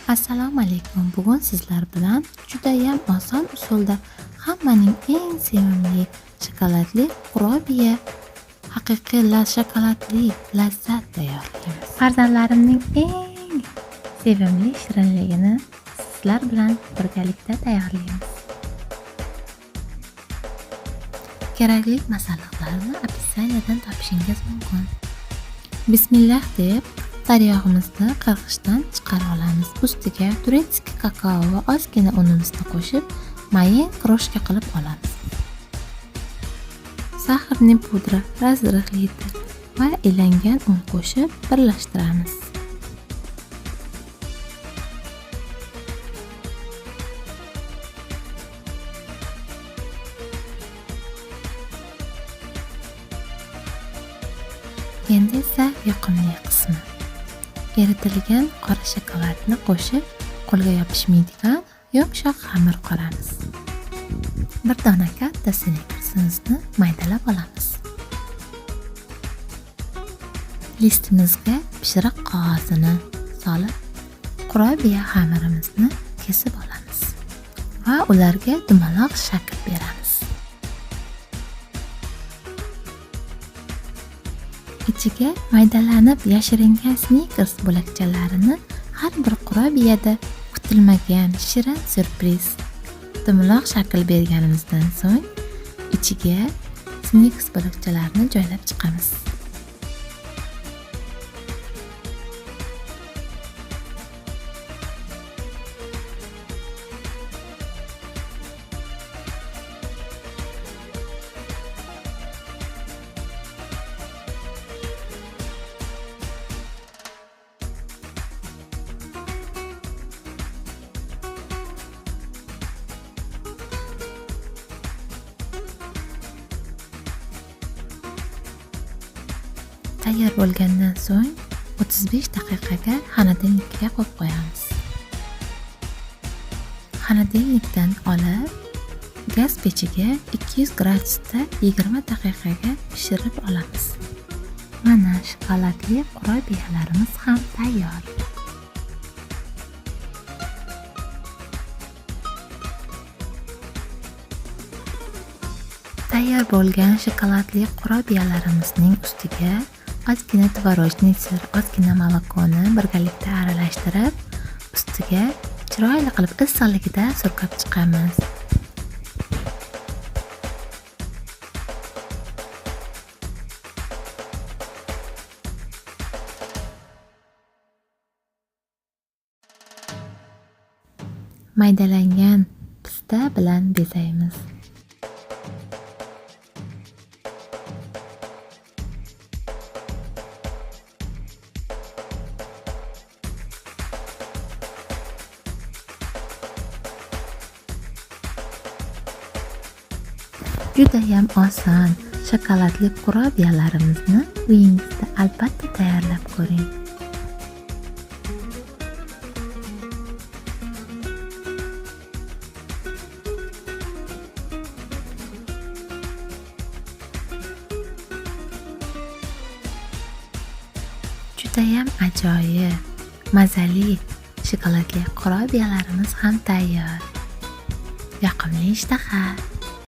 Assalomu alaykum. Bugun sizlar bilan judayam oson usulda hammaning eng sevimli shokoladli kurabiya, haqiqiy shokoladli lazzat tayyorlaymiz. Farzandlarimning eng sevimli shirinligini sizlar bilan birgalikda tayyorlaymiz. Kerakli masalliqlarni opisiyadan topishingiz mumkin. Bismillah deb taryog'imizni qirg'ichdan chiqarib olamiz. Ustiga turetskiy kakao va ozgina unimizni qo'shib, mayin kroshka qilib olamiz. Saxarning pudra, razrixlita va ilangan un qo'shib birlashtiramiz. Endi esa yoqimli qismi. Eritilgan qora shokoladni qo'shib, qo'lga yopishmaydigan yumshoq xamir quramiz. Bir dona katta snikrsimizni maydalab olamiz. Listimizga pishiriq qog'ozini solib, kurabiya xamirimizni kesib olamiz va ularga dumaloq shakl beramiz. Ichiga maydalanib yashiringan snikers bo'lakchalarini har bir kurabiyada kutilmagan shirin syurpriz dumaloq shakl berganimizdan so'ng ichiga snikers bo'lakchalarini joylab chiqamiz. Tayyor bo'lgandan so'ng 35 daqiqaga xonadonlikka qo'yib qo'yamiz. Xonadonlikdan olib, gaz pechiga 200 gradusda 20 daqiqaga pishirib olamiz. Mana shokoladli kurabiyalarimiz ham tayyor. Tayyor bo'lgan shokoladli kurabiyalarimizning ustiga ozgina tvorojniy sir, ozgina molokoni birgalikda aralashtirib, ustiga chiroyli qilib issiqligida surkab chiqamiz. Maydalangan pista bilan bezaymiz. Judayam oson shokoladli kurabiyalarimizni uyingizda albatta tayyorlab ko'ring. Judayam ajoyib, mazali shokoladli kurabiyalarimiz ham tayyor. Yoqimli ishtaha.